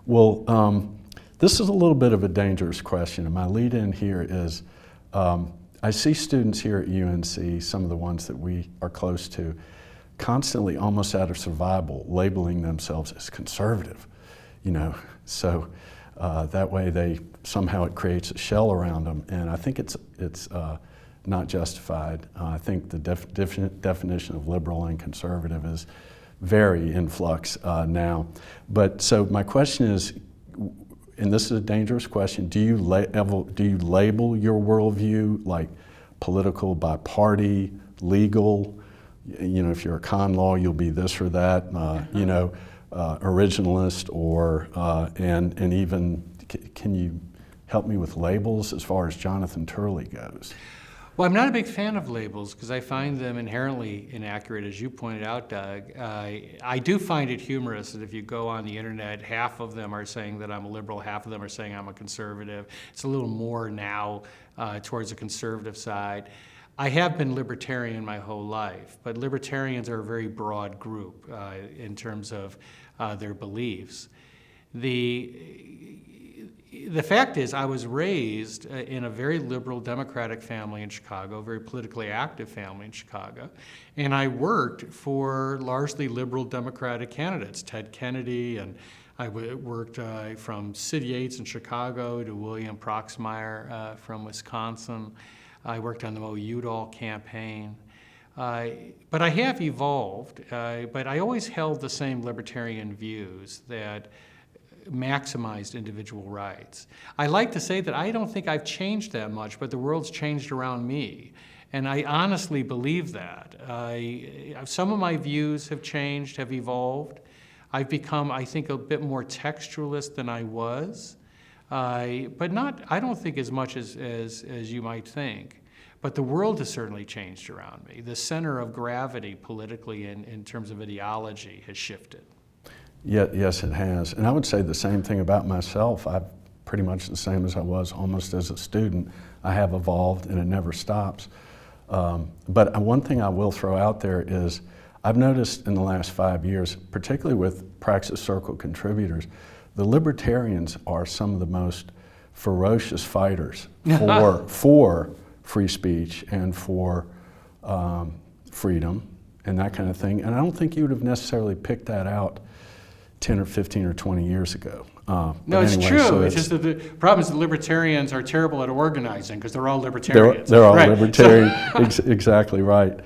Well, this is a little bit of a dangerous question, and my lead-in here is, I see students here at UNC, some of the ones that we are close to, constantly, almost out of survival, labeling themselves as conservative, so that way somehow it creates a shell around them, and I think it's not justified. I think the definition of liberal and conservative is very in flux now. But so my question is, and this is a dangerous question, do you label your worldview like political by party, legal? If you're a con law, you'll be this or that, originalist, or and even, can you help me with labels as far as Jonathan Turley goes? Well, I'm not a big fan of labels because I find them inherently inaccurate, as you pointed out, Doug. I do find it humorous that if you go on the internet, half of them are saying that I'm a liberal, half of them are saying I'm a conservative. It's a little more now towards the conservative side. I have been libertarian my whole life, but libertarians are a very broad group in terms of their beliefs. The fact is, I was raised in a very liberal Democratic family in Chicago, a very politically active family in Chicago, and I worked for largely liberal Democratic candidates, Ted Kennedy, and I worked from Sid Yates in Chicago to William Proxmire from Wisconsin. I worked on the Mo Udall campaign. But I have evolved, but I always held the same libertarian views that maximized individual rights. I like to say that I don't think I've changed that much, but the world's changed around me. And I honestly believe that. Some of my views have changed, have evolved. I've become, I think, a bit more textualist than I was, but I don't think as much as you might think. But the world has certainly changed around me. The center of gravity politically in terms of ideology has shifted. Yeah, yes, it has. And I would say the same thing about myself. I'm pretty much the same as I was almost as a student. I have evolved, and it never stops. But one thing I will throw out there is I've noticed in the last 5 years, particularly with Praxis Circle contributors, the libertarians are some of the most ferocious fighters for free speech and for freedom and that kind of thing. And I don't think you would have necessarily picked that out 10 or 15 or 20 years ago. No, it's true. So it's just that the problem is the libertarians are terrible at organizing because they're all libertarians. They're all right. libertarian, exactly right.